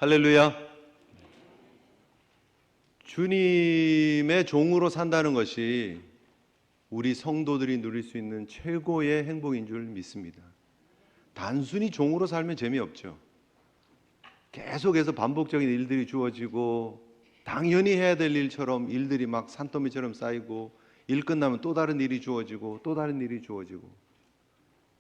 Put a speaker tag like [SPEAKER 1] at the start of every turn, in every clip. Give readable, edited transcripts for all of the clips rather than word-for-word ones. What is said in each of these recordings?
[SPEAKER 1] 할렐루야. 주님의 종으로 산다는 것이 우리 성도들이 누릴 수 있는 최고의 행복인 줄 믿습니다. 단순히 종으로 살면 재미없죠. 계속해서 반복적인 일들이 주어지고 당연히 해야 될 일처럼 일들이 막 산더미처럼 쌓이고 일 끝나면 또 다른 일이 주어지고 또 다른 일이 주어지고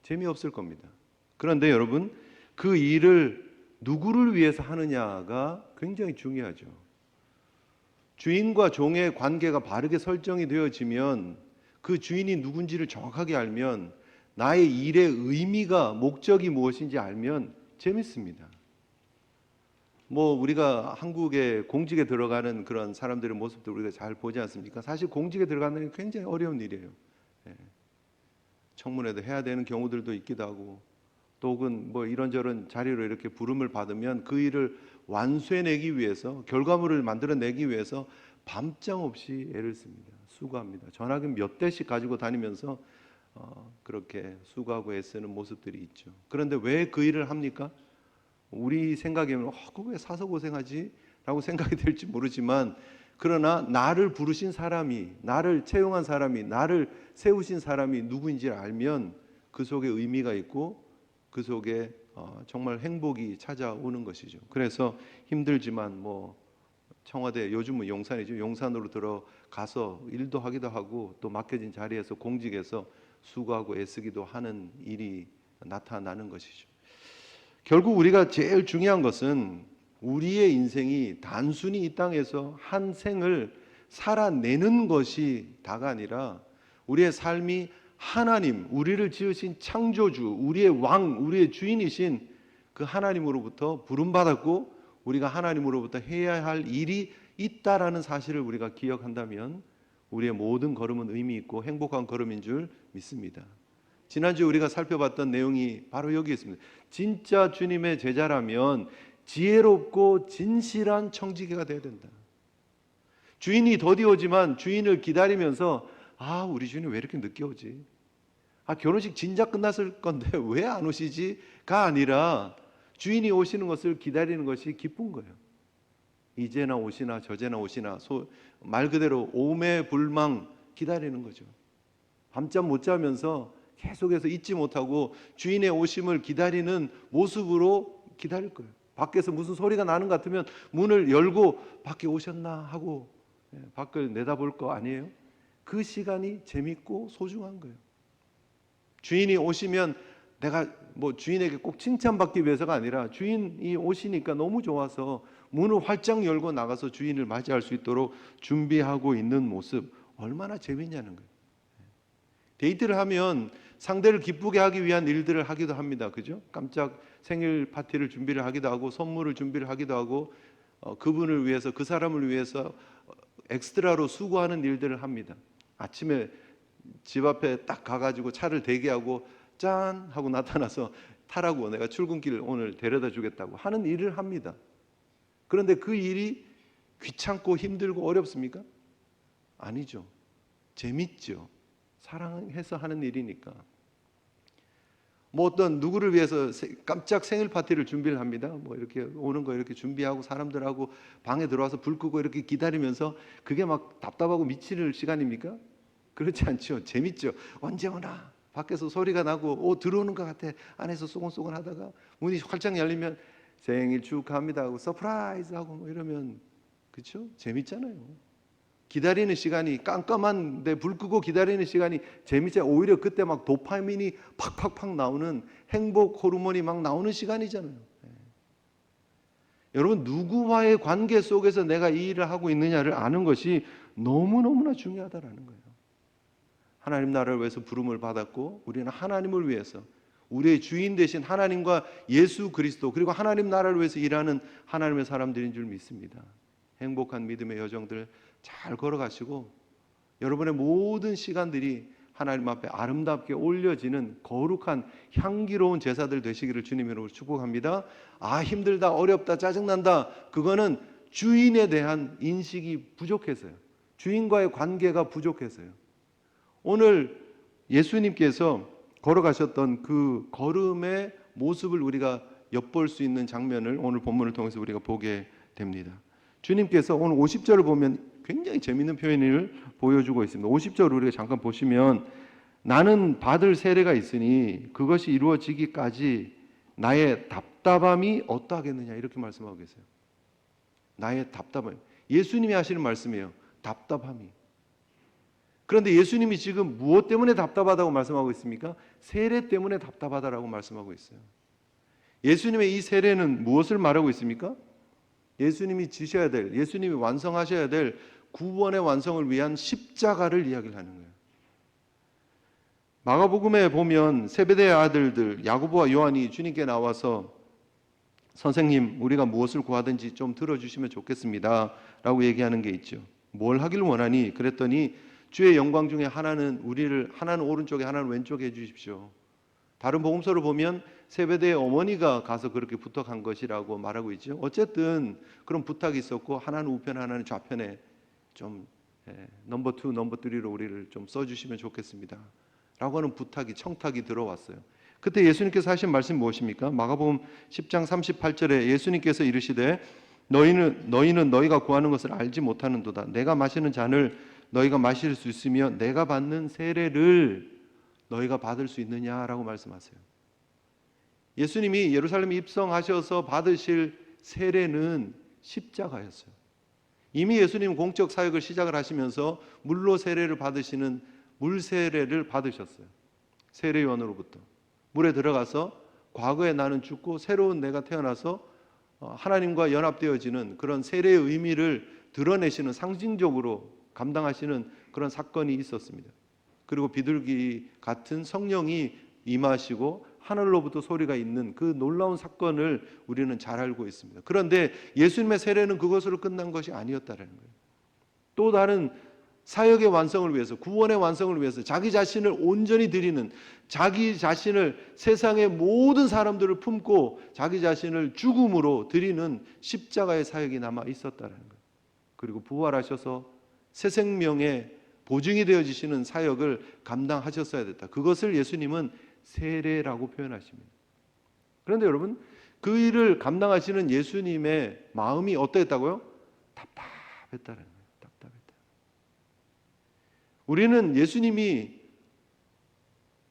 [SPEAKER 1] 재미없을 겁니다. 그런데 여러분, 그 일을 누구를 위해서 하느냐가 굉장히 중요하죠. 주인과 종의 관계가 바르게 설정이 되어지면, 그 주인이 누군지를 정확하게 알면, 나의 일의 의미가, 목적이 무엇인지 알면 재밌습니다. 우리가 한국의 공직에 들어가는 그런 사람들의 모습도 우리가 잘 보지 않습니까? 사실 공직에 들어가는 게 굉장히 어려운 일이에요. 청문회도 해야 되는 경우들도 있기도 하고, 또 혹은 이런저런 자리로 이렇게 부름을 받으면 그 일을 완수해내기 위해서, 결과물을 만들어내기 위해서 밤잠 없이 애를 씁니다. 수고합니다. 전화기 몇 대씩 가지고 다니면서 그렇게 수고하고 애쓰는 모습들이 있죠. 그런데 왜 그 일을 합니까? 우리 생각에는 그거 왜 사서 고생하지? 라고 생각이 될지 모르지만, 그러나 나를 부르신 사람이, 나를 채용한 사람이, 나를 세우신 사람이 누구인지를 알면 그 속에 의미가 있고 그 속에 정말 행복이 찾아오는 것이죠. 그래서 힘들지만 청와대, 요즘은 용산이죠. 용산으로 들어가서 일도 하기도 하고, 또 맡겨진 자리에서 공직에서 수고하고 애쓰기도 하는 일이 나타나는 것이죠. 결국 우리가 제일 중요한 것은 우리의 인생이 단순히 이 땅에서 한 생을 살아내는 것이 다가 아니라, 우리의 삶이 하나님, 우리를 지으신 창조주, 우리의 왕, 우리의 주인이신 그 하나님으로부터 부름받았고 우리가 하나님으로부터 해야 할 일이 있다라는 사실을 우리가 기억한다면 우리의 모든 걸음은 의미 있고 행복한 걸음인 줄 믿습니다. 지난주에 우리가 살펴봤던 내용이 바로 여기 있습니다. 진짜 주님의 제자라면 지혜롭고 진실한 청지기가 되어야 된다. 주인이 더디오지만 주인을 기다리면서 우리 주인이 왜 이렇게 늦게 오지? 결혼식 진작 끝났을 건데 왜 안 오시지?가 아니라 주인이 오시는 것을 기다리는 것이 기쁜 거예요. 이제나 오시나 저제나 오시나, 말 그대로 오매불망 기다리는 거죠. 밤잠 못 자면서 계속해서 잊지 못하고 주인의 오심을 기다리는 모습으로 기다릴 거예요. 밖에서 무슨 소리가 나는 것 같으면 문을 열고 밖에 오셨나 하고 밖을 내다볼 거 아니에요? 그 시간이 재밌고 소중한 거예요. 주인이 오시면 내가 주인에게 꼭 칭찬받기 위해서가 아니라, 주인이 오시니까 너무 좋아서 문을 활짝 열고 나가서 주인을 맞이할 수 있도록 준비하고 있는 모습, 얼마나 재밌냐는 거예요. 데이트를 하면 상대를 기쁘게 하기 위한 일들을 하기도 합니다. 그죠? 깜짝 생일 파티를 준비를 하기도 하고, 선물을 준비를 하기도 하고, 그분을 위해서, 그 사람을 위해서 엑스트라로 수고하는 일들을 합니다. 아침에 집 앞에 딱 가가지고 차를 대기하고 짠 하고 나타나서 타라고, 내가 출근길 오늘 데려다 주겠다고 하는 일을 합니다. 그런데 그 일이 귀찮고 힘들고 어렵습니까? 아니죠. 재밌죠. 사랑해서 하는 일이니까. 어떤 누구를 위해서 깜짝 생일 파티를 준비를 합니다. 이렇게 오는 거 이렇게 준비하고 사람들하고 방에 들어와서 불 끄고 이렇게 기다리면서, 그게 막 답답하고 미칠 시간입니까? 그렇지 않죠. 재밌죠. 언제 오나? 밖에서 소리가 나고 들어오는 것 같아. 안에서 쏘곤쏘곤 하다가 문이 활짝 열리면 생일 축하합니다 하고 서프라이즈 하고 이러면, 그렇죠? 재밌잖아요. 기다리는 시간이, 깜깜한데 불 끄고 기다리는 시간이 재밌잖아요. 오히려 그때 막 도파민이 팍팍팍 나오는, 행복 호르몬이 막 나오는 시간이잖아요. 여러분, 누구와의 관계 속에서 내가 이 일을 하고 있느냐를 아는 것이 너무너무나 중요하다라는 거예요. 하나님 나라를 위해서 부름을 받았고, 우리는 하나님을 위해서, 우리의 주인 되신 하나님과 예수 그리스도, 그리고 하나님 나라를 위해서 일하는 하나님의 사람들인 줄 믿습니다. 행복한 믿음의 여정들 잘 걸어가시고, 여러분의 모든 시간들이 하나님 앞에 아름답게 올려지는 거룩한 향기로운 제사들 되시기를 주님으로 축복합니다. 힘들다, 어렵다, 짜증난다, 그거는 주인에 대한 인식이 부족해서요. 주인과의 관계가 부족해서요. 오늘 예수님께서 걸어가셨던 그 걸음의 모습을 우리가 엿볼 수 있는 장면을 오늘 본문을 통해서 우리가 보게 됩니다. 주님께서 오늘 50절을 보면 굉장히 재미있는 표현을 보여주고 있습니다. 50절 우리가 잠깐 보시면 나는 받을 세례가 있으니 그것이 이루어지기까지 나의 답답함이 어떠하겠느냐 이렇게 말씀하고 계세요. 나의 답답함. 예수님이 하시는 말씀이에요. 답답함이. 그런데 예수님이 지금 무엇 때문에 답답하다고 말씀하고 있습니까? 세례 때문에 답답하다라고 말씀하고 있어요. 예수님의 이 세례는 무엇을 말하고 있습니까? 예수님이 지셔야 될, 예수님이 완성하셔야 될 구원의 완성을 위한 십자가를 이야기를 하는 거예요. 마가복음에 보면 세베대의 아들들 야고보와 요한이 주님께 나와서 선생님, 우리가 무엇을 구하든지 좀 들어주시면 좋겠습니다 라고 얘기하는 게 있죠. 뭘 하길 원하니? 그랬더니 주의 영광 중에 하나는 하나는 오른쪽에 하나는 왼쪽에 해주십시오. 다른 복음서를 보면 세베대의 어머니가 가서 그렇게 부탁한 것이라고 말하고 있죠. 어쨌든 그런 부탁이 있었고 하나는 우편 하나는 좌편에 좀 넘버 2, 넘버 3로 우리를 좀 써주시면 좋겠습니다 라고 하는 부탁이 청탁이 들어왔어요. 그때 예수님께서 하신 말씀이 무엇입니까? 마가복음 10장 38절에 예수님께서 이르시되 너희는 너희가 구하는 것을 알지 못하는도다. 내가 마시는 잔을 너희가 마실 수 있으며 내가 받는 세례를 너희가 받을 수 있느냐라고 말씀하세요. 예수님이 예루살렘에 입성하셔서 받으실 세례는 십자가였어요. 이미 예수님 공적 사역을 시작을 하시면서 물로 세례를 받으시는 물 세례를 받으셨어요. 세례요한으로부터 물에 들어가서 과거에 나는 죽고 새로운 내가 태어나서 하나님과 연합되어지는 그런 세례의 의미를 드러내시는 상징적으로 감당하시는 그런 사건이 있었습니다. 그리고 비둘기 같은 성령이 임하시고 하늘로부터 소리가 있는 그 놀라운 사건을 우리는 잘 알고 있습니다. 그런데 예수님의 세례는 그것으로 끝난 것이 아니었다는 거예요. 또 다른 사역의 완성을 위해서, 구원의 완성을 위해서 자기 자신을 온전히 드리는, 자기 자신을 세상의 모든 사람들을 품고 자기 자신을 죽음으로 드리는 십자가의 사역이 남아 있었다는 거예요. 그리고 부활하셔서 새 생명의 보증이 되어지시는 사역을 감당하셨어야 됐다. 그것을 예수님은 세례라고 표현하십니다. 그런데 여러분, 그 일을 감당하시는 예수님의 마음이 어떠했다고요? 답답했다는 거예요. 답답했다. 우리는 예수님이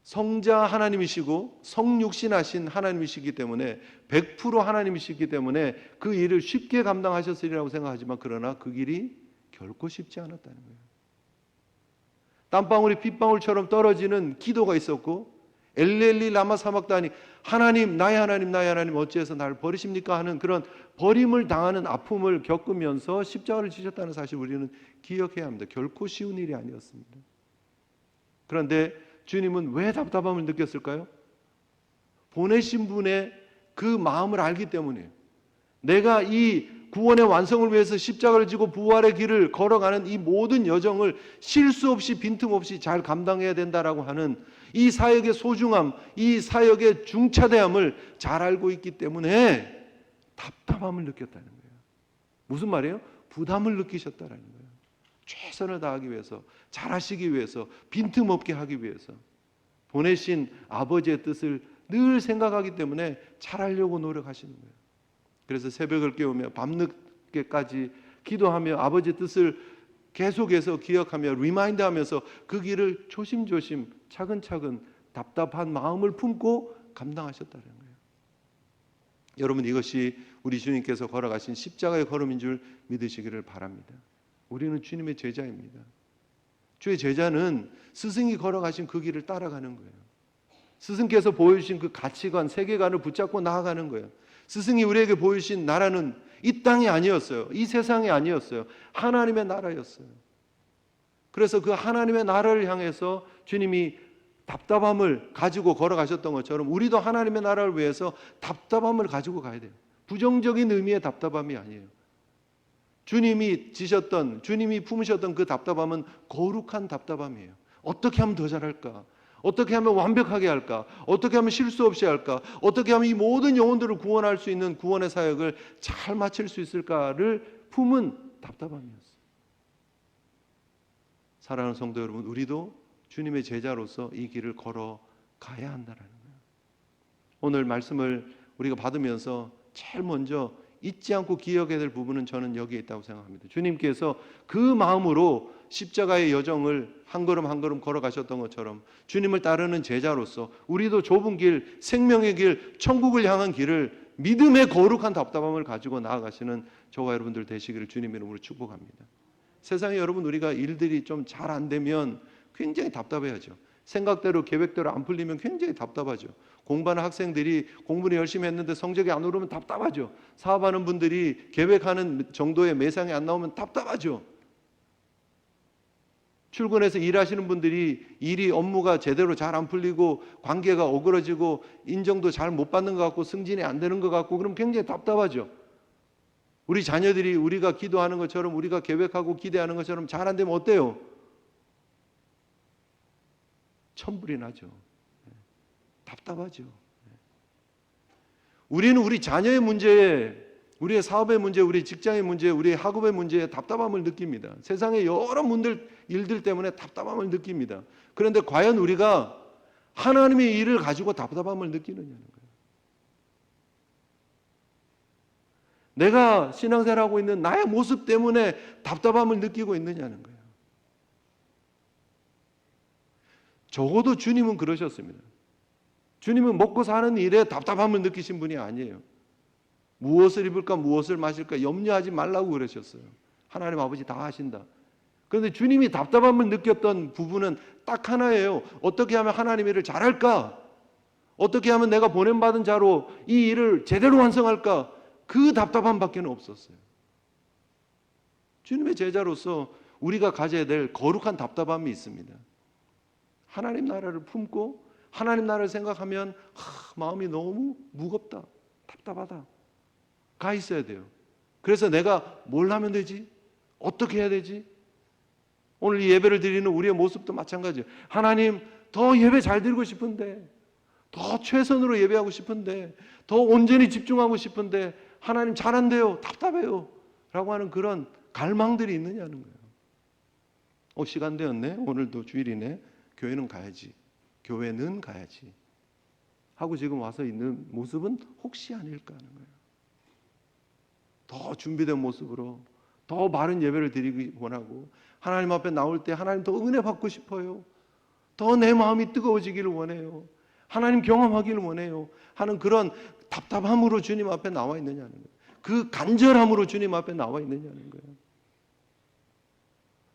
[SPEAKER 1] 성자 하나님이시고 성육신하신 하나님이시기 때문에 100% 하나님이시기 때문에 그 일을 쉽게 감당하셨으리라고 생각하지만 그러나 그 길이 결코 쉽지 않았다는 거예요. 땀방울이 핏방울처럼 떨어지는 기도가 있었고 엘리엘리 라마 사막다니 하나님 나의 하나님 어찌해서 나를 버리십니까 하는 그런 버림을 당하는 아픔을 겪으면서 십자가를 지셨다는 사실 우리는 기억해야 합니다. 결코 쉬운 일이 아니었습니다. 그런데 주님은 왜 답답함을 느꼈을까요? 보내신 분의 그 마음을 알기 때문이에요. 내가 이 구원의 완성을 위해서 십자가를 지고 부활의 길을 걸어가는 이 모든 여정을 실수 없이 빈틈없이 잘 감당해야 된다라고 하는 이 사역의 소중함, 이 사역의 중차대함을 잘 알고 있기 때문에 답답함을 느꼈다는 거예요. 무슨 말이에요? 부담을 느끼셨다는 거예요. 최선을 다하기 위해서, 잘하시기 위해서, 빈틈없게 하기 위해서 보내신 아버지의 뜻을 늘 생각하기 때문에 잘하려고 노력하시는 거예요. 그래서 새벽을 깨우며 밤늦게까지 기도하며 아버지의 뜻을 계속해서 기억하며 리마인드하면서 그 길을 조심조심 차근차근 답답한 마음을 품고 감당하셨다는 거예요. 여러분, 이것이 우리 주님께서 걸어가신 십자가의 걸음인 줄 믿으시기를 바랍니다. 우리는 주님의 제자입니다. 주의 제자는 스승이 걸어가신 그 길을 따라가는 거예요. 스승께서 보여주신 그 가치관, 세계관을 붙잡고 나아가는 거예요. 스승이 우리에게 보여주신 나라는 이 땅이 아니었어요. 이 세상이 아니었어요. 하나님의 나라였어요. 그래서 그 하나님의 나라를 향해서 주님이 답답함을 가지고 걸어가셨던 것처럼 우리도 하나님의 나라를 위해서 답답함을 가지고 가야 돼요. 부정적인 의미의 답답함이 아니에요. 주님이 지셨던, 주님이 품으셨던 그 답답함은 거룩한 답답함이에요. 어떻게 하면 더 잘할까? 어떻게 하면 완벽하게 할까? 어떻게 하면 실수 없이 할까? 어떻게 하면 이 모든 영혼들을 구원할 수 있는 구원의 사역을 잘 마칠 수 있을까를 품은 답답함이었어요. 사랑하는 성도 여러분, 우리도 주님의 제자로서 이 길을 걸어가야 한다는 거예요. 오늘 말씀을 우리가 받으면서 제일 먼저 잊지 않고 기억해야 될 부분은 저는 여기에 있다고 생각합니다. 주님께서 그 마음으로 십자가의 여정을 한 걸음 한 걸음 걸어가셨던 것처럼 주님을 따르는 제자로서 우리도 좁은 길, 생명의 길, 천국을 향한 길을 믿음의 거룩한 답답함을 가지고 나아가시는 저와 여러분들 되시기를 주님 이름으로 축복합니다. 세상에 여러분, 우리가 일들이 좀 잘 안 되면 굉장히 답답해하죠. 생각대로 계획대로 안 풀리면 굉장히 답답하죠. 공부하는 학생들이 공부를 열심히 했는데 성적이 안 오르면 답답하죠. 사업하는 분들이 계획하는 정도의 매상이 안 나오면 답답하죠. 출근해서 일하시는 분들이 일이 업무가 제대로 잘 안 풀리고 관계가 어그러지고 인정도 잘 못 받는 것 같고 승진이 안 되는 것 같고 그럼 굉장히 답답하죠. 우리 자녀들이 우리가 기도하는 것처럼 우리가 계획하고 기대하는 것처럼 잘 안 되면 어때요? 천불이 나죠. 답답하죠. 우리는 우리 자녀의 문제에, 우리의 사업의 문제, 우리 직장의 문제, 우리의 학업의 문제에 답답함을 느낍니다. 세상의 여러 일들 때문에 답답함을 느낍니다. 그런데 과연 우리가 하나님의 일을 가지고 답답함을 느끼느냐는 거예요. 내가 신앙생활하고 있는 나의 모습 때문에 답답함을 느끼고 있느냐는 거예요. 적어도 주님은 그러셨습니다. 주님은 먹고 사는 일에 답답함을 느끼신 분이 아니에요. 무엇을 입을까 무엇을 마실까 염려하지 말라고 그러셨어요. 하나님 아버지 다 하신다. 그런데 주님이 답답함을 느꼈던 부분은 딱 하나예요. 어떻게 하면 하나님의 일을 잘할까? 어떻게 하면 내가 보냄받은 자로 이 일을 제대로 완성할까? 그 답답함밖에 없었어요. 주님의 제자로서 우리가 가져야 될 거룩한 답답함이 있습니다. 하나님 나라를 품고 하나님 나라를 생각하면 마음이 너무 무겁다, 답답하다 가 있어야 돼요. 그래서 내가 뭘 하면 되지? 어떻게 해야 되지? 오늘 이 예배를 드리는 우리의 모습도 마찬가지예요. 하나님, 더 예배 잘 드리고 싶은데, 더 최선으로 예배하고 싶은데, 더 온전히 집중하고 싶은데 하나님 잘 안 돼요, 답답해요 라고 하는 그런 갈망들이 있느냐는 거예요. 시간 되었네, 오늘도 주일이네, 교회는 가야지 하고 지금 와서 있는 모습은 혹시 아닐까 하는 거예요. 더 준비된 모습으로 더 바른 예배를 드리기 원하고 하나님 앞에 나올 때 하나님 더 은혜 받고 싶어요, 더 내 마음이 뜨거워지기를 원해요, 하나님 경험하기를 원해요 하는 그런 답답함으로 주님 앞에 나와 있느냐는 거예요. 그 간절함으로 주님 앞에 나와 있느냐는 거예요.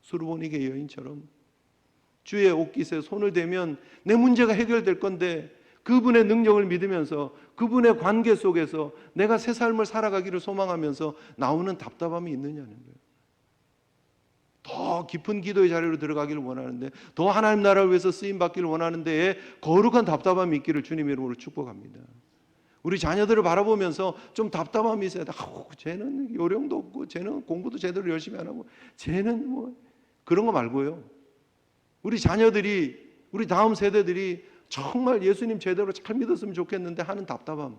[SPEAKER 1] 수르보니게 여인처럼 주의 옷깃에 손을 대면 내 문제가 해결될 건데 그분의 능력을 믿으면서 그분의 관계 속에서 내가 새 삶을 살아가기를 소망하면서 나오는 답답함이 있느냐는 거예요. 더 깊은 기도의 자리로 들어가기를 원하는데, 더 하나님 나라를 위해서 쓰임받기를 원하는데 거룩한 답답함이 있기를 주님 이름으로 축복합니다. 우리 자녀들을 바라보면서 좀 답답함이 있어야 돼. 쟤는 요령도 없고 쟤는 공부도 제대로 열심히 안 하고 쟤는 뭐 그런 거 말고요. 우리 자녀들이, 우리 다음 세대들이 정말 예수님 제대로 잘 믿었으면 좋겠는데 하는 답답함,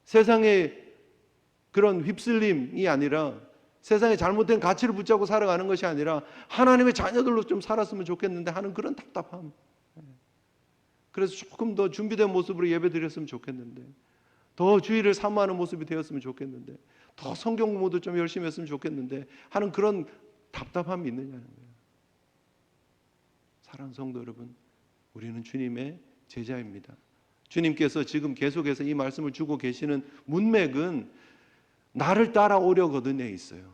[SPEAKER 1] 세상의 그런 휩쓸림이 아니라, 세상에 잘못된 가치를 붙잡고 살아가는 것이 아니라 하나님의 자녀들로 좀 살았으면 좋겠는데 하는 그런 답답함. 그래서 조금 더 준비된 모습으로 예배 드렸으면 좋겠는데, 더 주의를 사모하는 모습이 되었으면 좋겠는데, 더 성경 공부도 좀 열심히 했으면 좋겠는데 하는 그런 답답함이 있느냐는 거예요. 사랑하는 성도 여러분, 우리는 주님의 제자입니다. 주님께서 지금 계속해서 이 말씀을 주고 계시는 문맥은 나를 따라오려거든에 있어요.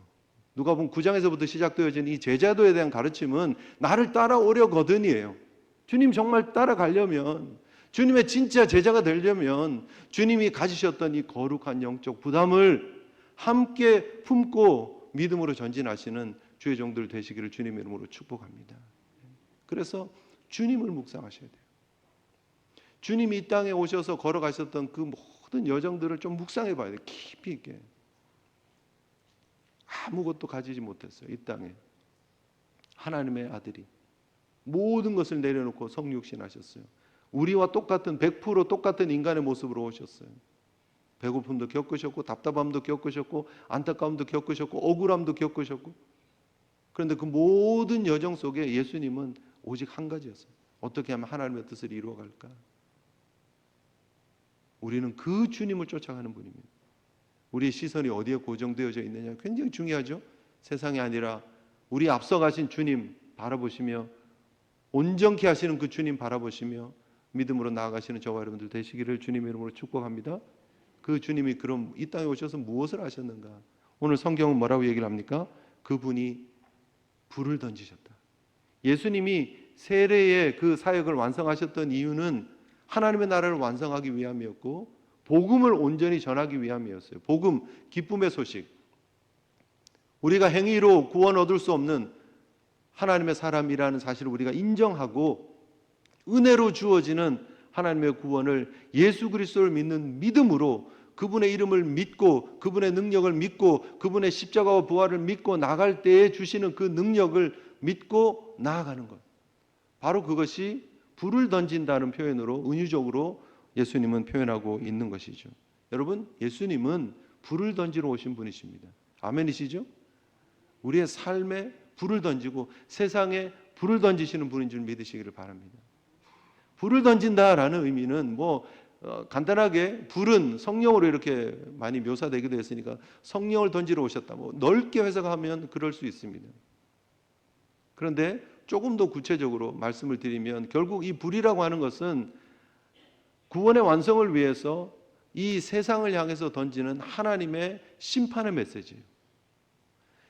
[SPEAKER 1] 누가복음 9장에서부터 시작되어진 이 제자도에 대한 가르침은 나를 따라오려거든이에요. 주님 정말 따라가려면, 주님의 진짜 제자가 되려면 주님이 가지셨던 이 거룩한 영적 부담을 함께 품고 믿음으로 전진하시는 주의 종들 되시기를 주님 이름으로 축복합니다. 그래서 주님을 묵상하셔야 돼요. 주님이 이 땅에 오셔서 걸어가셨던 그 모든 여정들을 좀 묵상해 봐야 돼요. 깊이 있게. 아무것도 가지지 못했어요. 이 땅에 하나님의 아들이 모든 것을 내려놓고 성육신 하셨어요. 우리와 똑같은 100% 똑같은 인간의 모습으로 오셨어요. 배고픔도 겪으셨고 답답함도 겪으셨고 안타까움도 겪으셨고 억울함도 겪으셨고, 그런데 그 모든 여정 속에 예수님은 오직 한 가지였어요. 어떻게 하면 하나님의 뜻을 이루어갈까? 우리는 그 주님을 쫓아가는 분입니다. 우리의 시선이 어디에 고정되어져 있느냐 굉장히 중요하죠. 세상이 아니라 우리 앞서가신 주님 바라보시며 온전케 하시는 그 주님 바라보시며 믿음으로 나아가시는 저와 여러분들 되시기를 주님의 이름으로 축복합니다. 그 주님이 그럼 이 땅에 오셔서 무엇을 하셨는가? 오늘 성경은 뭐라고 얘기를 합니까? 그분이 불을 던지셨다. 예수님이 세례의 그 사역을 완성하셨던 이유는 하나님의 나라를 완성하기 위함이었고 복음을 온전히 전하기 위함이었어요. 복음, 기쁨의 소식. 우리가 행위로 구원 얻을 수 없는 하나님의 사람이라는 사실을 우리가 인정하고 은혜로 주어지는 하나님의 구원을 예수 그리스도를 믿는 믿음으로 그분의 이름을 믿고 그분의 능력을 믿고 그분의 십자가와 부활을 믿고 나갈 때에 주시는 그 능력을 믿고 나아가는 것. 바로 그것이 불을 던진다는 표현으로 은유적으로 예수님은 표현하고 있는 것이죠. 여러분, 예수님은 불을 던지러 오신 분이십니다. 아멘이시죠? 우리의 삶에 불을 던지고 세상에 불을 던지시는 분인 줄 믿으시기를 바랍니다. 불을 던진다라는 의미는 간단하게 불은 성령으로 이렇게 많이 묘사되기도 했으니까 성령을 던지러 오셨다. 넓게 해석하면 그럴 수 있습니다. 그런데 조금 더 구체적으로 말씀을 드리면 결국 이 불이라고 하는 것은 구원의 완성을 위해서 이 세상을 향해서 던지는 하나님의 심판의 메시지예요.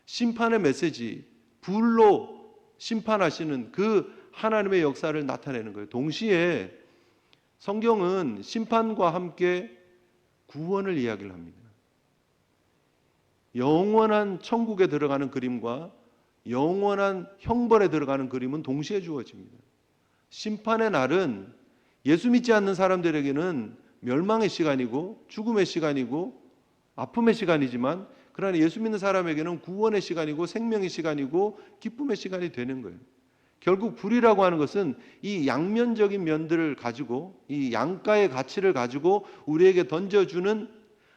[SPEAKER 1] 심판의 메시지, 불로 심판하시는 그 하나님의 역사를 나타내는 거예요. 동시에 성경은 심판과 함께 구원을 이야기를 합니다. 영원한 천국에 들어가는 그림과 영원한 형벌에 들어가는 그림은 동시에 주어집니다. 심판의 날은 예수 믿지 않는 사람들에게는 멸망의 시간이고 죽음의 시간이고 아픔의 시간이지만 그러나 예수 믿는 사람에게는 구원의 시간이고 생명의 시간이고 기쁨의 시간이 되는 거예요. 결국 불이라고 하는 것은 이 양면적인 면들을 가지고 이 양가의 가치를 가지고 우리에게 던져주는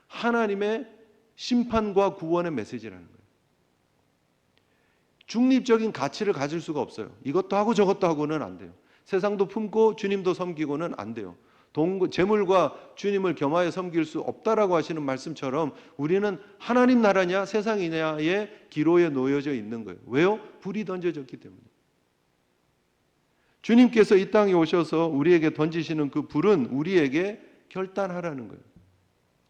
[SPEAKER 1] 하나님의 심판과 구원의 메시지라는 거예요. 중립적인 가치를 가질 수가 없어요. 이것도 하고 저것도 하고는 안 돼요. 세상도 품고 주님도 섬기고는 안 돼요. 재물과 주님을 겸하여 섬길 수 없다라고 하시는 말씀처럼 우리는 하나님 나라냐 세상이냐의 기로에 놓여져 있는 거예요. 왜요? 불이 던져졌기 때문에. 주님께서 이 땅에 오셔서 우리에게 던지시는 그 불은 우리에게 결단하라는 거예요.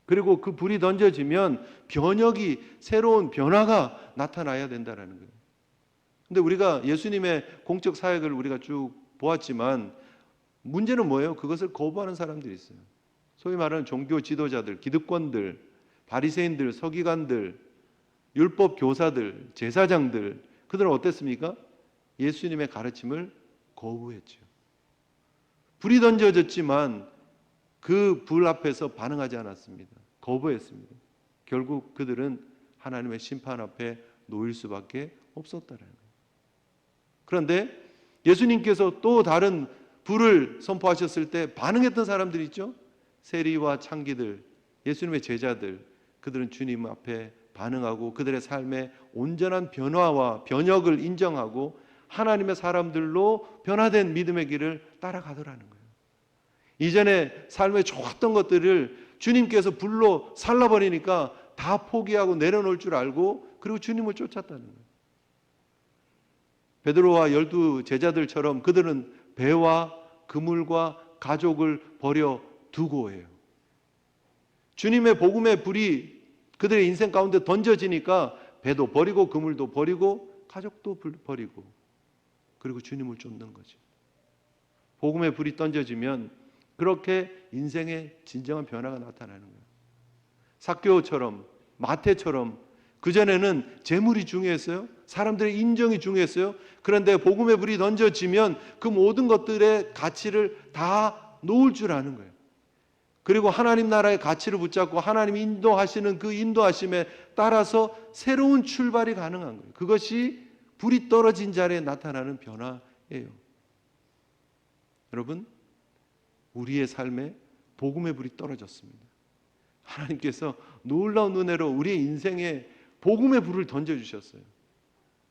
[SPEAKER 1] 그리고 그 불이 던져지면 변혁이 새로운 변화가 나타나야 된다는 거예요. 근데 우리가 예수님의 공적 사역을 우리가 쭉 보았지만 문제는 뭐예요? 그것을 거부하는 사람들이 있어요. 소위 말하는 종교 지도자들, 기득권들, 바리새인들, 서기관들, 율법 교사들, 제사장들, 그들은 어땠습니까? 예수님의 가르침을 거부했죠. 불이 던져졌지만 그 불 앞에서 반응하지 않았습니다. 거부했습니다. 결국 그들은 하나님의 심판 앞에 놓일 수밖에 없었다는 거예요. 그런데 예수님께서 또 다른 불을 선포하셨을 때 반응했던 사람들이 있죠. 세리와 창기들, 예수님의 제자들, 그들은 주님 앞에 반응하고 그들의 삶의 온전한 변화와 변혁을 인정하고 하나님의 사람들로 변화된 믿음의 길을 따라가더라는 거예요. 이전에 삶에 좋았던 것들을 주님께서 불로 살라버리니까 다 포기하고 내려놓을 줄 알고 그리고 주님을 쫓았다는 거예요. 베드로와 12 제자들처럼 그들은 배와 그물과 가족을 버려 두고 해요. 주님의 복음의 불이 그들의 인생 가운데 던져지니까 배도 버리고 그물도 버리고 가족도 버리고 그리고 주님을 쫓는 거죠. 복음의 불이 던져지면 그렇게 인생의 진정한 변화가 나타나는 거예요. 삭개오처럼 마태처럼 그전에는 재물이 중요했어요. 사람들의 인정이 중요했어요. 그런데 복음의 불이 던져지면 그 모든 것들의 가치를 다 놓을 줄 아는 거예요. 그리고 하나님 나라의 가치를 붙잡고 하나님이 인도하시는 그 인도하심에 따라서 새로운 출발이 가능한 거예요. 그것이 불이 떨어진 자리에 나타나는 변화예요. 여러분, 우리의 삶에 복음의 불이 떨어졌습니다. 하나님께서 놀라운 은혜로 우리의 인생에 복음의 불을 던져주셨어요.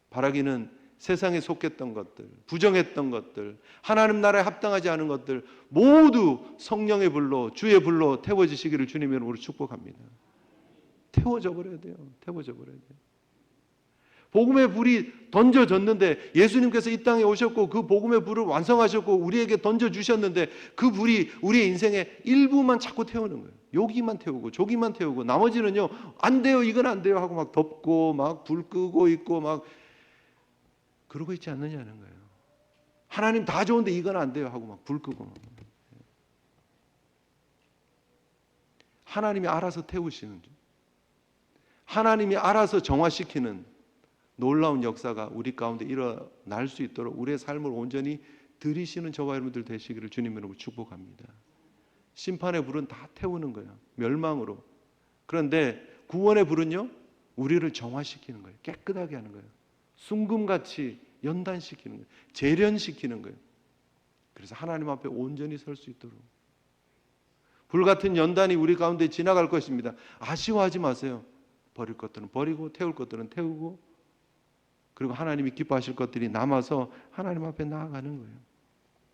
[SPEAKER 1] 바라기는 세상에 속했던 것들, 부정했던 것들, 하나님 나라에 합당하지 않은 것들 모두 성령의 불로, 주의 불로 태워지시기를 주님의 이름으로 축복합니다. 태워져 버려야 돼요. 태워져 버려야 돼요. 복음의 불이 던져졌는데, 예수님께서 이 땅에 오셨고 그 복음의 불을 완성하셨고 우리에게 던져주셨는데, 그 불이 우리의 인생의 일부만 자꾸 태우는 거예요. 여기만 태우고 저기만 태우고, 나머지는요 안 돼요, 이건 안 돼요 하고 막 덮고 막 불 끄고 있고 막 그러고 있지 않느냐는 거예요. 하나님 다 좋은데 이건 안 돼요 하고 막 불 끄고. 하나님이 알아서 태우시는, 하나님이 알아서 정화시키는 놀라운 역사가 우리 가운데 일어날 수 있도록 우리의 삶을 온전히 들이시는 저와 여러분들 되시기를 주님 이름으로 축복합니다. 심판의 불은 다 태우는 거예요. 멸망으로. 그런데 구원의 불은요, 우리를 정화시키는 거예요. 깨끗하게 하는 거예요. 순금같이 연단시키는 거예요. 재련시키는 거예요. 그래서 하나님 앞에 온전히 설 수 있도록. 불같은 연단이 우리 가운데 지나갈 것입니다. 아쉬워하지 마세요. 버릴 것들은 버리고 태울 것들은 태우고, 그리고 하나님이 기뻐하실 것들이 남아서 하나님 앞에 나아가는 거예요.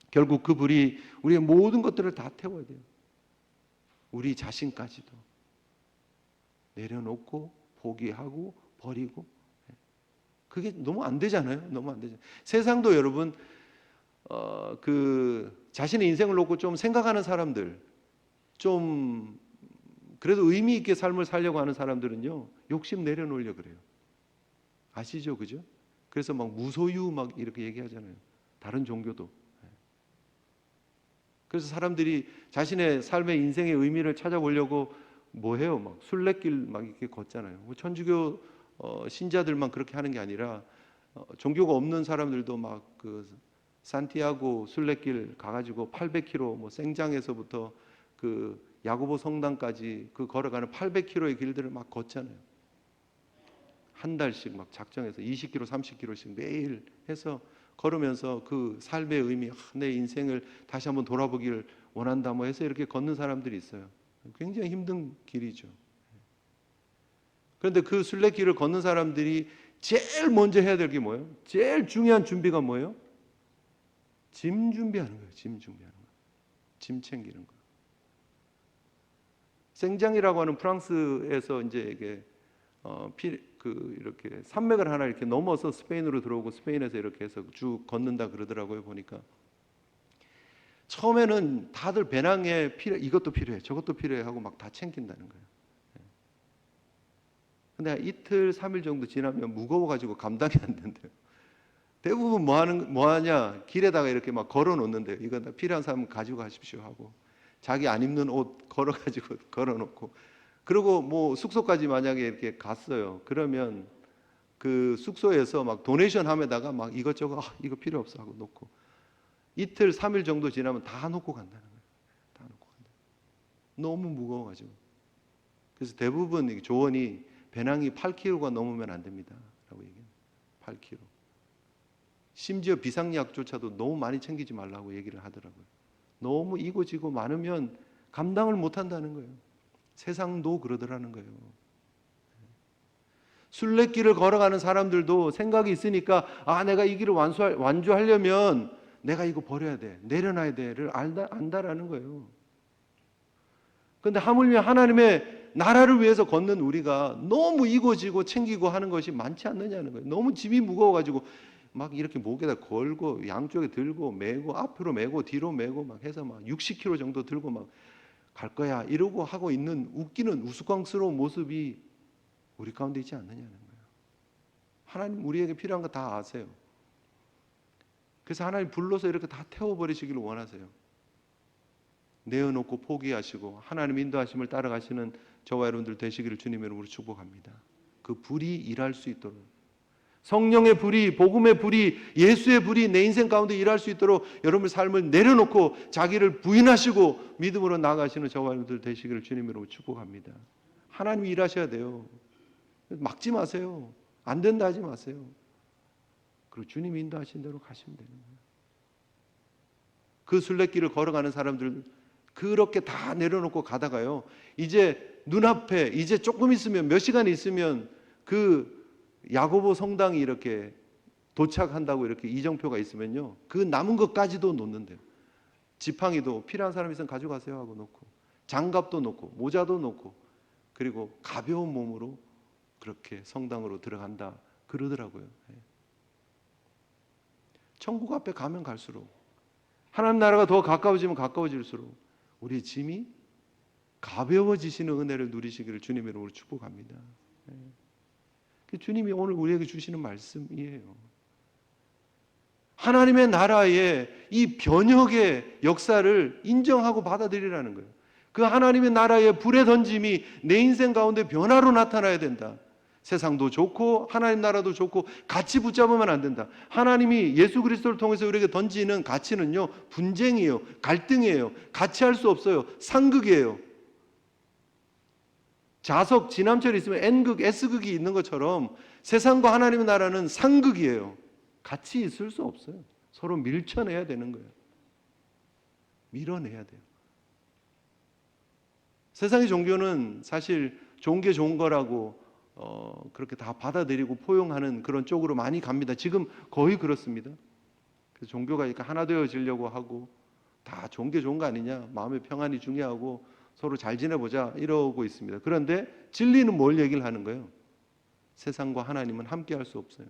[SPEAKER 1] 결국 그 불이 우리의 모든 것들을 다 태워야 돼요. 우리 자신까지도 내려놓고 포기하고 버리고. 그게 너무 안 되잖아요. 너무 안 되죠. 세상도 여러분 그 자신의 인생을 놓고 좀 생각하는 사람들, 좀 그래도 의미 있게 삶을 살려고 하는 사람들은요, 욕심 내려놓으려고 그래요. 아시죠? 그죠? 그래서 막 무소유 막 이렇게 얘기하잖아요. 다른 종교도. 그래서 사람들이 자신의 삶의 인생의 의미를 찾아보려고 뭐 해요? 막 순례길 막 이렇게 걷잖아요. 뭐 천주교 신자들만 그렇게 하는 게 아니라 종교가 없는 사람들도 막 그 산티아고 순례길 가가지고 800km 뭐 생장에서부터 그 야고보 성당까지 그 걸어가는 800km의 길들을 막 걷잖아요. 한 달씩 막 작정해서 20km, 30km씩 매일 해서 걸으면서 그 삶의 의미, 내 인생을 다시 한번 돌아보기를 원한다 뭐 해서 이렇게 걷는 사람들이 있어요. 굉장히 힘든 길이죠. 그런데 그 순례길을 걷는 사람들이 제일 먼저 해야 될 게 뭐예요? 제일 중요한 준비가 뭐예요? 짐 준비하는 거예요. 짐 준비하는 거예요. 짐 챙기는 거예요. 생장이라고 하는 프랑스에서 이제 이게 이렇게 산맥을 하나 이렇게 넘어서 스페인으로 들어오고 스페인에서 이렇게 해서 쭉 걷는다 그러더라고요. 보니까 처음에는 다들 배낭에 이것도 필요해, 저것도 필요해 하고 막 다 챙긴다는 거예요. 근데 이틀, 3일 정도 지나면 무거워가지고 감당이 안 된대요. 대부분 뭐 하냐, 길에다가 이렇게 막 걸어 놓는데요. 이거 다 필요한 사람은 가지고 가십시오 하고, 자기 안 입는 옷 걸어가지고 걸어놓고, 그리고 뭐 숙소까지 만약에 이렇게 갔어요. 그러면 그 숙소에서 막 도네이션 함에다가 막 이것저것 이거 필요 없어 하고 놓고, 이틀 3일 정도 지나면 다 놓고 간다는 거예요. 다 놓고 간다. 너무 무거워가지고. 그래서 대부분 조언이 배낭이 8kg가 넘으면 안 됩니다 라고 얘기해요. 8kg. 심지어 비상약조차도 너무 많이 챙기지 말라고 얘기를 하더라고요. 너무 이고지고 많으면 감당을 못 한다는 거예요. 세상도 그러더라는 거예요. 순례길을 걸어가는 사람들도 생각이 있으니까, 내가 이 길을 완주하려면 내가 이거 버려야 돼, 내려놔야 돼를 안다라는 거예요. 그런데 하물며 하나님의 나라를 위해서 걷는 우리가 너무 이고지고 챙기고 하는 것이 많지 않느냐는 거예요. 너무 짐이 무거워가지고 막 이렇게 목에다 걸고 양쪽에 들고 메고 앞으로 메고 뒤로 메고 막 해서 막 60kg 정도 들고 막 갈 거야 이러고 하고 있는 웃기는 우스꽝스러운 모습이 우리 가운데 있지 않느냐는 거예요. 하나님 우리에게 필요한 거 다 아세요. 그래서 하나님 불러서 이렇게 다 태워버리시기를 원하세요. 내어놓고 포기하시고 하나님 인도하심을 따라가시는 저와 여러분들 되시기를 주님의 이름으로 축복합니다. 그 불이 일할 수 있도록, 성령의 불이, 복음의 불이, 예수의 불이 내 인생 가운데 일할 수 있도록 여러분의 삶을 내려놓고 자기를 부인하시고 믿음으로 나아가시는 저와 여러분들 되시기를 주님의 이름으로 축복합니다. 하나님이 일하셔야 돼요. 막지 마세요. 안 된다 하지 마세요. 그리고 주님이 인도하신 대로 가시면 되는 거예요. 그 순례길을 걸어가는 사람들 그렇게 다 내려놓고 가다가요, 이제 눈앞에 이제 조금 있으면, 몇 시간 있으면 그 야고보 성당이 이렇게 도착한다고 이렇게 이정표가 있으면요, 그 남은 것까지도 놓는데요. 지팡이도 필요한 사람 있으면 가져가세요 하고 놓고, 장갑도 놓고, 모자도 놓고, 그리고 가벼운 몸으로 그렇게 성당으로 들어간다 그러더라고요. 천국 앞에 가면 갈수록, 하나님 나라가 더 가까워지면 가까워질수록 우리의 짐이 가벼워지시는 은혜를 누리시기를 주님의 이름으로 축복합니다. 주님이 오늘 우리에게 주시는 말씀이에요. 하나님의 나라의 이 변혁의 역사를 인정하고 받아들이라는 거예요. 그 하나님의 나라의 불의 던짐이 내 인생 가운데 변화로 나타나야 된다. 세상도 좋고 하나님 나라도 좋고 같이 붙잡으면 안 된다. 하나님이 예수 그리스도를 통해서 우리에게 던지는 가치는요, 분쟁이에요, 갈등이에요, 같이 할 수 없어요, 상극이에요. 자석 지남철이 있으면 N극, S극이 있는 것처럼 세상과 하나님의 나라는 상극이에요. 같이 있을 수 없어요. 서로 밀쳐내야 되는 거예요. 밀어내야 돼요. 세상의 종교는 사실 좋은 게 좋은 거라고 그렇게 다 받아들이고 포용하는 그런 쪽으로 많이 갑니다. 지금 거의 그렇습니다. 그래서 종교가 그러니까 하나 되어지려고 하고, 다 좋은 게 좋은 거 아니냐, 마음의 평안이 중요하고 서로 잘 지내보자 이러고 있습니다. 그런데 진리는 뭘 얘기를 하는 거예요? 세상과 하나님은 함께 할 수 없어요.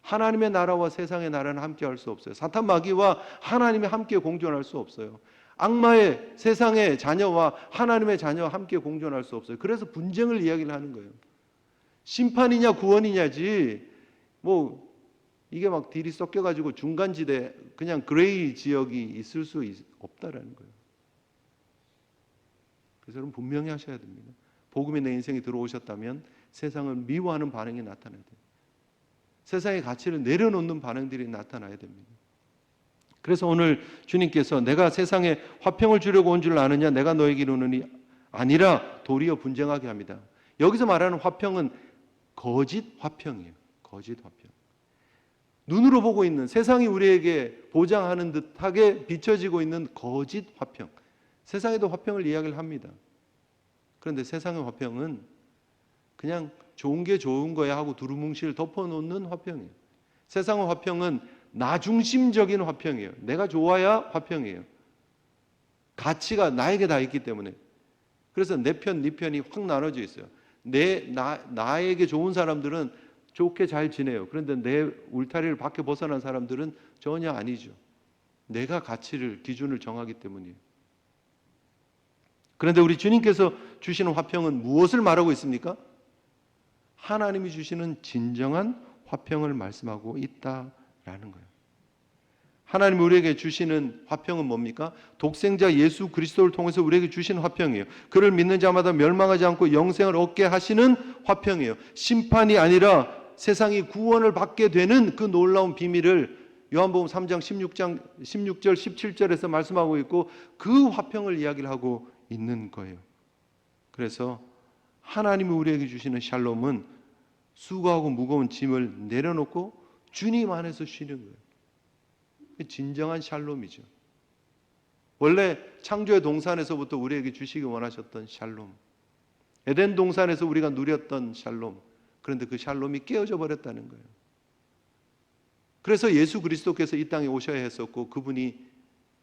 [SPEAKER 1] 하나님의 나라와 세상의 나라는 함께 할 수 없어요. 사탄 마귀와 하나님이 함께 공존할 수 없어요. 악마의 세상의 자녀와 하나님의 자녀와 함께 공존할 수 없어요. 그래서 분쟁을 이야기를 하는 거예요. 심판이냐 구원이냐지, 뭐 이게 막 딜이 섞여가지고 중간지대, 그냥 그레이 지역이 있을 수 없다라는 거예요. 그래서 여러분 분명히 하셔야 됩니다. 복음이 내 인생에 들어오셨다면 세상을 미워하는 반응이 나타나야 돼요. 세상의 가치를 내려놓는 반응들이 나타나야 됩니다. 그래서 오늘 주님께서 내가 세상에 화평을 주려고 온 줄 아느냐, 내가 너에게 이르노니 아니라 도리어 분쟁하게 합니다. 여기서 말하는 화평은 거짓 화평이에요. 거짓 화평. 눈으로 보고 있는, 세상이 우리에게 보장하는 듯하게 비춰지고 있는 거짓 화평. 세상에도 화평을 이야기를 합니다. 그런데 세상의 화평은 그냥 좋은 게 좋은 거야 하고 두루뭉실 덮어놓는 화평이에요. 세상의 화평은 나 중심적인 화평이에요. 내가 좋아야 화평이에요. 가치가 나에게 다 있기 때문에. 그래서 내 편, 네 편이 확 나눠져 있어요. 나에게 좋은 사람들은 좋게 잘 지내요. 그런데 내 울타리를 밖에 벗어난 사람들은 전혀 아니죠. 내가 가치를, 기준을 정하기 때문이에요. 그런데 우리 주님께서 주시는 화평은 무엇을 말하고 있습니까? 하나님이 주시는 진정한 화평을 말씀하고 있다라는 거예요. 하나님이 우리에게 주시는 화평은 뭡니까? 독생자 예수 그리스도를 통해서 우리에게 주신 화평이에요. 그를 믿는 자마다 멸망하지 않고 영생을 얻게 하시는 화평이에요. 심판이 아니라 세상이 구원을 받게 되는 그 놀라운 비밀을 요한복음 3장 16절 17절에서 말씀하고 있고, 그 화평을 이야기를 하고 있는 거예요. 그래서 하나님이 우리에게 주시는 샬롬은 수고하고 무거운 짐을 내려놓고 주님 안에서 쉬는 거예요. 진정한 샬롬이죠. 원래 창조의 동산에서부터 우리에게 주시기 원하셨던 샬롬, 에덴 동산에서 우리가 누렸던 샬롬, 그런데 그 샬롬이 깨어져 버렸다는 거예요. 그래서 예수 그리스도께서 이 땅에 오셔야 했었고, 그분이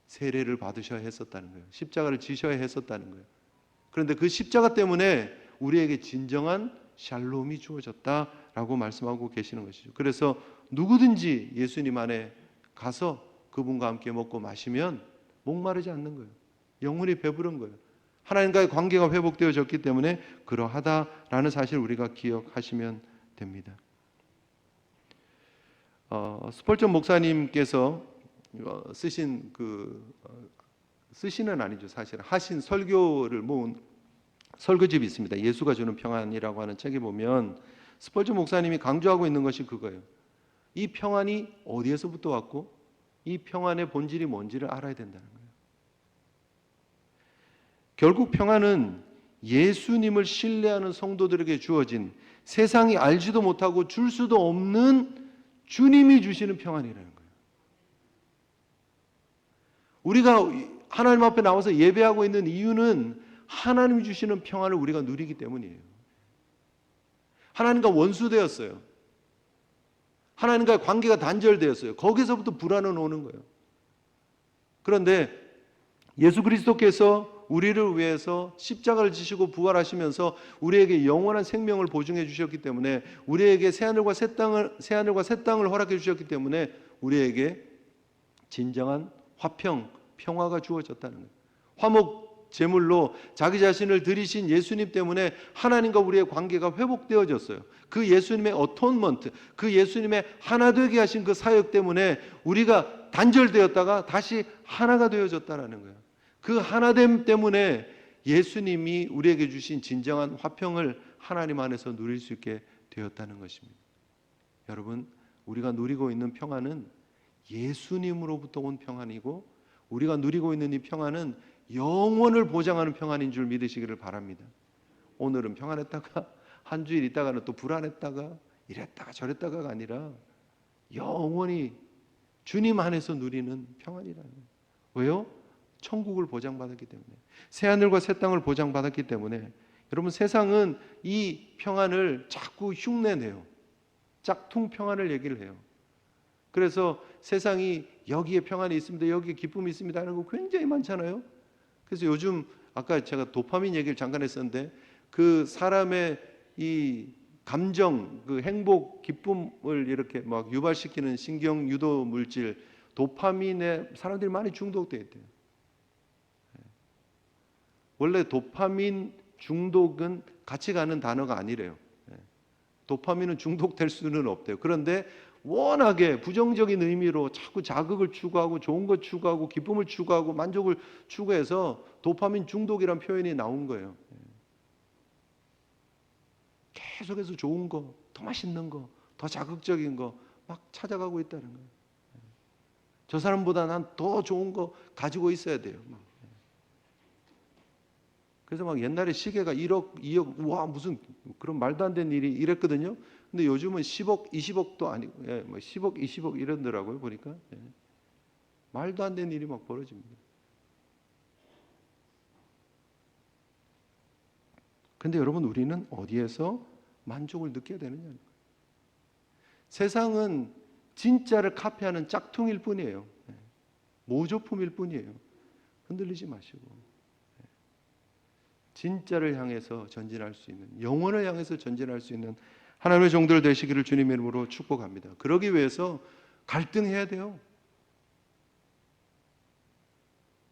[SPEAKER 1] 세례를 받으셔야 했었다는 거예요. 십자가를 지셔야 했었다는 거예요. 그런데 그 십자가 때문에 우리에게 진정한 샬롬이 주어졌다라고 말씀하고 계시는 것이죠. 그래서 누구든지 예수님 안에 가서 그분과 함께 먹고 마시면 목마르지 않는 거예요. 영혼이 배부른 거예요. 하나님과의 관계가 회복되어졌기 때문에 그러하다라는 사실을 우리가 기억하시면 됩니다. 스펄전 목사님께서 쓰신 쓰시는 아니죠, 사실 하신 설교를 모은 설교집이 있습니다. 예수가 주는 평안이라고 하는 책에 보면 스펄전 목사님이 강조하고 있는 것이 그거예요. 이 평안이 어디에서부터 왔고 이 평안의 본질이 뭔지를 알아야 된다는 거예요. 결국 평안은 예수님을 신뢰하는 성도들에게 주어진, 세상이 알지도 못하고 줄 수도 없는 주님이 주시는 평안이라는 거예요. 우리가 하나님 앞에 나와서 예배하고 있는 이유는 하나님이 주시는 평안을 우리가 누리기 때문이에요. 하나님과 원수되었어요. 하나님과의 관계가 단절되었어요. 거기서부터 불안은 오는 거예요. 그런데 예수 그리스도께서 우리를 위해서 십자가를 지시고 부활하시면서 우리에게 영원한 생명을 보증해 주셨기 때문에, 우리에게 새하늘과 새 땅을 허락해 주셨기 때문에 우리에게 진정한 화평, 평화가 주어졌다는 거예요. 화목 제물로 자기 자신을 드리신 예수님 때문에 하나님과 우리의 관계가 회복되어졌어요. 그 예수님의 어톤먼트, 그 예수님의 하나 되게 하신 그 사역 때문에 우리가 단절되었다가 다시 하나가 되어졌다는 거예요. 그 하나됨 때문에 예수님이 우리에게 주신 진정한 화평을 하나님 안에서 누릴 수 있게 되었다는 것입니다. 여러분, 우리가 누리고 있는 평안은 예수님으로부터 온 평안이고, 우리가 누리고 있는 이 평안은 영원을 보장하는 평안인 줄 믿으시기를 바랍니다. 오늘은 평안했다가 한 주일 있다가는 또 불안했다가 이랬다가 저랬다가가 아니라 영원히 주님 안에서 누리는 평안이라는 거예요. 왜요? 천국을 보장받았기 때문에, 새하늘과 새 땅을 보장받았기 때문에. 여러분, 세상은 이 평안을 자꾸 흉내내요. 짝퉁 평안을 얘기를 해요. 그래서 세상이 여기에 평안이 있습니다, 여기에 기쁨이 있습니다 하는 거 굉장히 많잖아요. 그래서 요즘 아까 제가 도파민 얘기를 잠깐 했었는데, 그 사람의 이 감정, 그 행복, 기쁨을 이렇게 막 유발시키는 신경 유도 물질 도파민에 사람들이 많이 중독되어 있대요. 원래 도파민 중독은 같이 가는 단어가 아니래요. 도파민은 중독될 수는 없대요. 그런데 워낙에 부정적인 의미로 자꾸 자극을 추구하고 좋은 것 추구하고 기쁨을 추구하고 만족을 추구해서 도파민 중독이란 표현이 나온 거예요. 계속해서 좋은 거, 더 맛있는 거, 더 자극적인 거 막 찾아가고 있다는 거예요. 저 사람보다 난 더 좋은 거 가지고 있어야 돼요. 그래서 막 옛날에 시계가 1억, 2억, 와 무슨 그런 말도 안 되는 일이 이랬거든요. 근데 요즘은 10억, 20억도 아니고, 뭐 10억, 20억 이러더라고요, 보니까. 말도 안 되는 일이 막 벌어집니다. 근데 여러분, 우리는 어디에서 만족을 느껴야 되느냐? 세상은 진짜를 카피하는 짝퉁일 뿐이에요. 모조품일 뿐이에요. 흔들리지 마시고 진짜를 향해서 전진할 수 있는, 영혼을 향해서 전진할 수 있는 하나님의 종들 되시기를 주님의 이름으로 축복합니다. 그러기 위해서 갈등해야 돼요.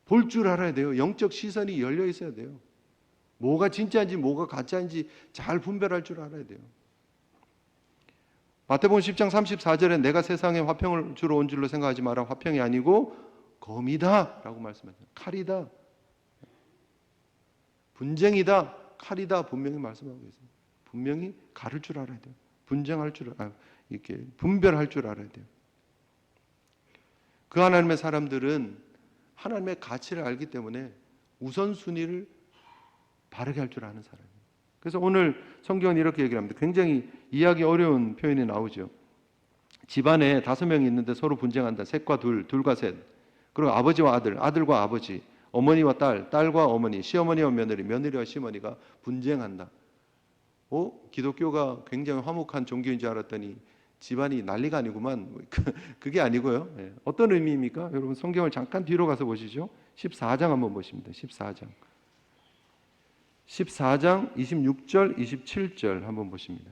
[SPEAKER 1] 볼 줄 알아야 돼요. 영적 시선이 열려 있어야 돼요. 뭐가 진짜인지 뭐가 가짜인지 잘 분별할 줄 알아야 돼요. 마태복음 10장 34절에 내가 세상에 화평을 주러 온 줄로 생각하지 마라. 화평이 아니고 검이다 라고 말씀하셨어요. 칼이다, 분쟁이다, 칼이다 분명히 말씀하고 있습니다. 분명히 가를 줄 알아야 돼요. 이렇게 분별할 줄 알아야 돼요. 그 하나님의 사람들은 하나님의 가치를 알기 때문에 우선순위를 바르게 할 줄 아는 사람이에요. 그래서 오늘 성경은 이렇게 얘기를 합니다. 굉장히 이해하기 어려운 표현이 나오죠. 집안에 5명이 있는데 서로 분쟁한다. 셋과 둘, 둘과 셋. 그리고 아버지와 아들, 아들과 아버지, 어머니와 딸, 딸과 어머니, 시어머니와 며느리, 며느리와 시어머니가 분쟁한다. 기독교가 굉장히 화목한 종교인 줄 알았더니 집안이 난리가 아니구만. 그게 아니고요. 어떤 의미입니까? 여러분, 성경을 잠깐 뒤로 가서 보시죠. 14장 한번 보십니다. 14장 26절, 27절 한번 보십니다.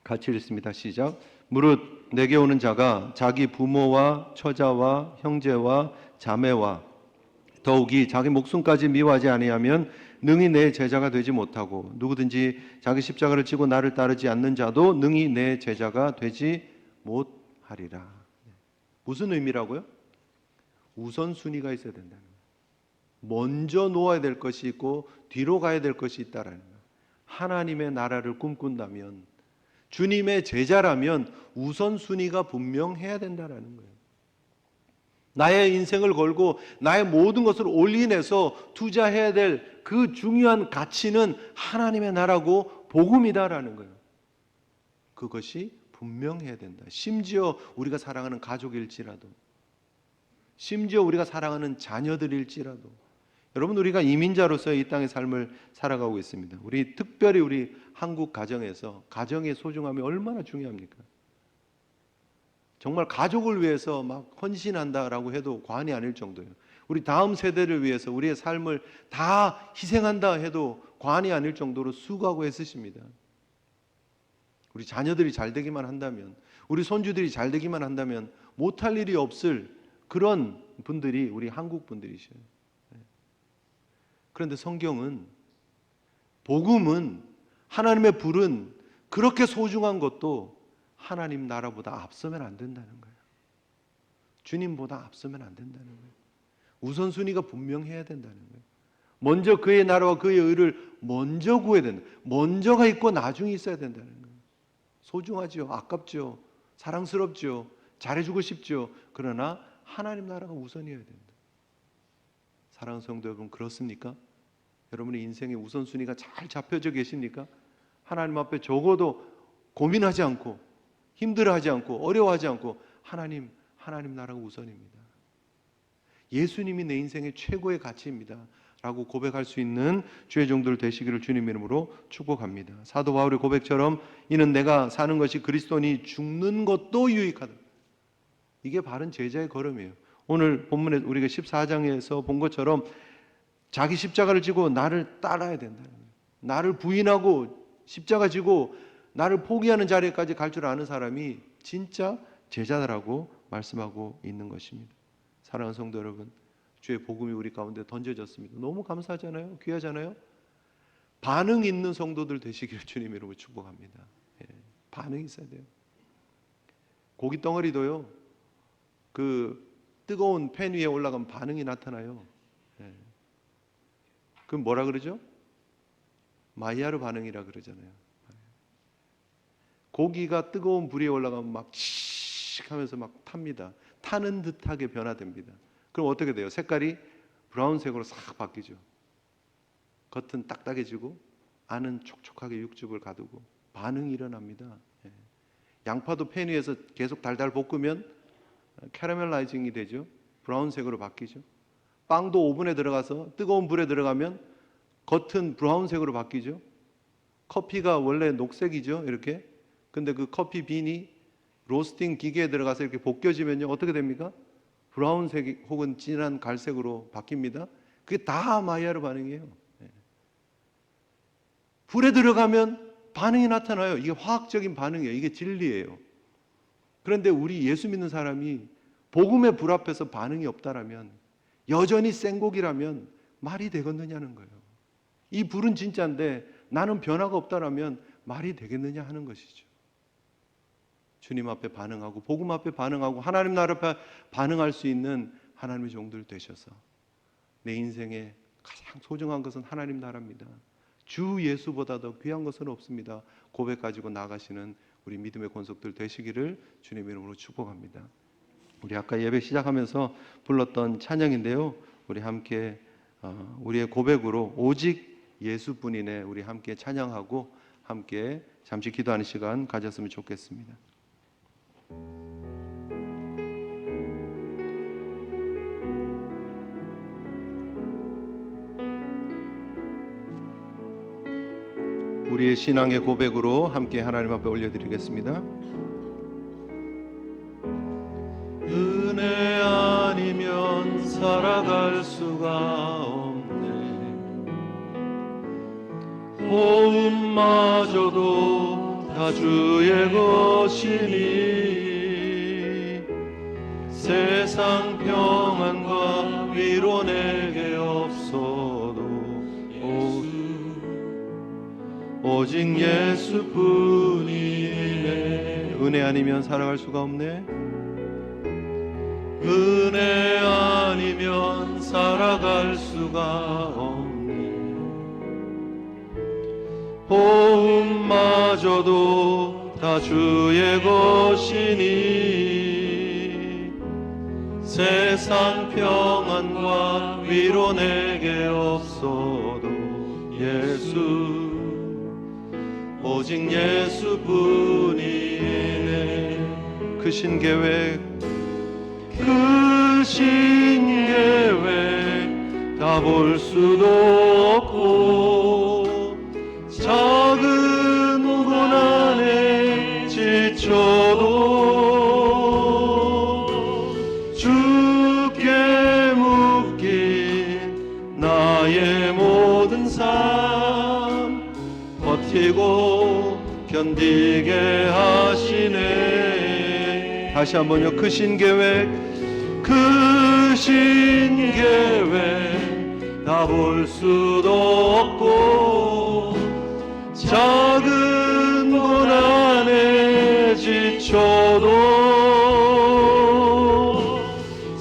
[SPEAKER 1] 같이 읽습니다. 시작. 무릇 내게 오는 자가 자기 부모와 처자와 형제와 자매와 더욱이 자기 목숨까지 미워하지 아니하면 능히 내 제자가 되지 못하고, 누구든지 자기 십자가를 지고 나를 따르지 않는 자도 능히 내 제자가 되지 못하리라. 무슨 의미라고요? 우선순위가 있어야 된다는 거예요. 먼저 놓아야 될 것이 있고 뒤로 가야 될 것이 있다라는 거예요. 하나님의 나라를 꿈꾼다면, 주님의 제자라면 우선순위가 분명해야 된다라는 거예요. 나의 인생을 걸고 나의 모든 것을 올인해서 투자해야 될 그 중요한 가치는 하나님의 나라고 복음이다라는 거예요. 그것이 분명해야 된다. 심지어 우리가 사랑하는 가족일지라도, 심지어 우리가 사랑하는 자녀들일지라도, 여러분, 우리가 이민자로서 이 땅의 삶을 살아가고 있습니다. 우리 특별히 우리 한국 가정에서 가정의 소중함이 얼마나 중요합니까? 정말 가족을 위해서 막 헌신한다라고 해도 과언이 아닐 정도예요. 우리 다음 세대를 위해서 우리의 삶을 다 희생한다 해도 과언이 아닐 정도로 수고하고 애쓰십니다. 우리 자녀들이 잘 되기만 한다면, 우리 손주들이 잘 되기만 한다면 못할 일이 없을 그런 분들이 우리 한국 분들이셔요. 그런데 성경은, 복음은, 하나님의 불은 그렇게 소중한 것도 하나님 나라보다 앞서면 안 된다는 거예요. 주님보다 앞서면 안 된다는 거예요. 우선순위가 분명해야 된다는 거예요. 먼저 그의 나라와 그의 의를 먼저 구해야 된다. 먼저가 있고 나중에 있어야 된다는 거예요. 소중하죠. 아깝죠. 사랑스럽죠. 잘해주고 싶죠. 그러나 하나님 나라가 우선이어야 된다. 사랑하는 성도 여러분, 그렇습니까? 여러분의 인생의 우선순위가 잘 잡혀져 계십니까? 하나님 앞에 적어도 고민하지 않고, 힘들어하지 않고, 어려워하지 않고 하나님 나라가 우선입니다. 예수님이 내 인생의 최고의 가치입니다 라고 고백할 수 있는 주의 종들 되시기를 주님 이름으로 축복합니다. 사도 바울의 고백처럼 이는 내가 사는 것이 그리스도니 죽는 것도 유익하다. 이게 바른 제자의 걸음이에요. 오늘 본문에 우리가 14장에서 본 것처럼 자기 십자가를 지고 나를 따라야 된다는 거예요. 나를 부인하고 십자가 지고 나를 포기하는 자리까지 갈 줄 아는 사람이 진짜 제자라고 말씀하고 있는 것입니다. 사랑하는 성도 여러분, 주의 복음이 우리 가운데 던져졌습니다. 너무 감사하잖아요. 귀하잖아요. 반응 있는 성도들 되시기를 주님 이름으로 축복합니다. 반응이 있어야 돼요. 고기 덩어리도요, 그 뜨거운 팬 위에 올라가면 반응이 나타나요. 그럼 뭐라 그러죠? 마이야르 반응이라 그러잖아요. 고기가 뜨거운 불 위에 올라가면 막 칙 하면서 막 탑니다. 타는 듯하게 변화됩니다. 그럼 어떻게 돼요? 색깔이 브라운색으로 싹 바뀌죠. 겉은 딱딱해지고 안은 촉촉하게 육즙을 가두고 반응이 일어납니다. 양파도 팬 위에서 계속 달달 볶으면 캐러멜라이징이 되죠. 브라운색으로 바뀌죠. 빵도 오븐에 들어가서 뜨거운 불에 들어가면 겉은 브라운색으로 바뀌죠. 커피가 원래 녹색이죠. 이렇게. 근데 그 커피 빈이 로스팅 기계에 들어가서 이렇게 벗겨지면요, 어떻게 됩니까? 브라운색 혹은 진한 갈색으로 바뀝니다. 그게 다 마이야르 반응이에요. 불에 들어가면 반응이 나타나요. 이게 화학적인 반응이에요. 이게 진리예요. 그런데 우리 예수 믿는 사람이 복음의 불 앞에서 반응이 없다라면, 여전히 생고기라면 말이 되겠느냐는 거예요. 이 불은 진짜인데 나는 변화가 없다라면 말이 되겠느냐 하는 것이죠. 주님 앞에 반응하고 복음 앞에 반응하고 하나님 나라 앞에 반응할 수 있는 하나님의 종들 되셔서 내 인생에 가장 소중한 것은 하나님 나라입니다. 주 예수보다 더 귀한 것은 없습니다. 고백 가지고 나가시는 우리 믿음의 권속들 되시기를 주님 이름으로 축복합니다. 우리 아까 예배 시작하면서 불렀던 찬양인데요, 우리 함께 우리의 고백으로 오직 예수뿐이네 우리 함께 찬양하고 함께 잠시 기도하는 시간 가졌으면 좋겠습니다. 우리의 신앙의 고백으로 함께 하나님 앞에 올려드리겠습니다. 은혜 아니면 살아갈 수가 없네. 호흡마저도 다 주의 것이니 세상 평안과 위로 내게 없어도 오직 예수뿐이네. 은혜 아니면 살아갈 수가 없네. 은혜 아니면 살아갈 수가 없네. 호흡마저도 다 주의 것이니 세상 평안과 위로 내게 없어도 예수 오직 예수뿐이네. 크신 계획 다 다 볼 수도 없고 작은 고난에 지쳐도 주께 묶인 나의 모든 삶 버티고 견디게 하시네. 다시 한번요. 크신 계획 다 볼 수도 없고 작은 고난에 지쳐도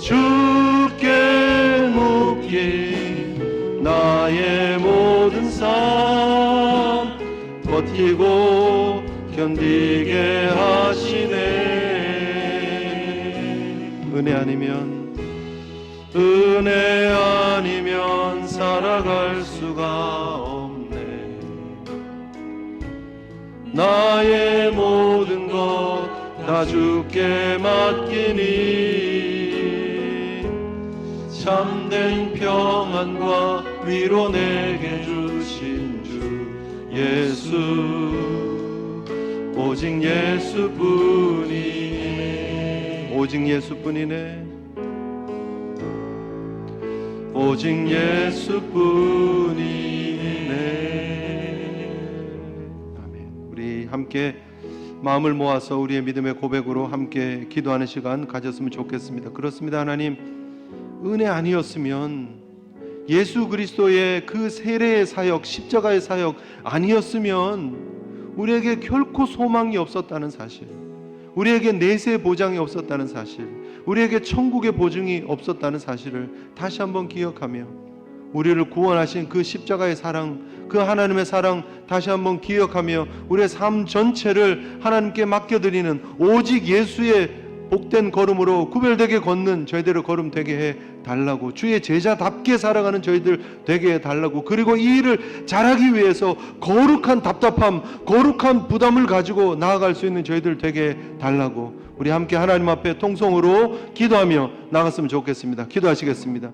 [SPEAKER 1] 주께 묶인 나의 모든 삶 버티고 견디게 하시네. 은혜 아니면 살아갈 수가 없네. 나의 모든 것 다 주께 맡기니 참된 평안과 위로 내게 주신 주 예수 오직 예수뿐이네. 오직 예수뿐이네. 오직 예수뿐이네. 아멘. 우리 함께 마음을 모아서 우리의 믿음의 고백으로 함께 기도하는 시간 가졌으면 좋겠습니다. 그렇습니다. 하나님, 은혜 아니었으면 예수 그리스도의 그 세례의 사역, 십자가의 사역 아니었으면 우리에게 결코 소망이 없었다는 사실, 우리에게 내세 보장이 없었다는 사실, 우리에게 천국의 보증이 없었다는 사실을 다시 한번 기억하며 우리를 구원하신 그 십자가의 사랑, 그 하나님의 사랑 다시 한번 기억하며 우리의 삶 전체를 하나님께 맡겨드리는 오직 예수의 복된 걸음으로 구별되게 걷는 저희들의 걸음 되게 해달라고, 주의 제자답게 살아가는 저희들 되게 해달라고, 그리고 이 일을 잘하기 위해서 거룩한 답답함, 거룩한 부담을 가지고 나아갈 수 있는 저희들 되게 해달라고 우리 함께 하나님 앞에 통성으로 기도하며 나갔으면 좋겠습니다. 기도하시겠습니다.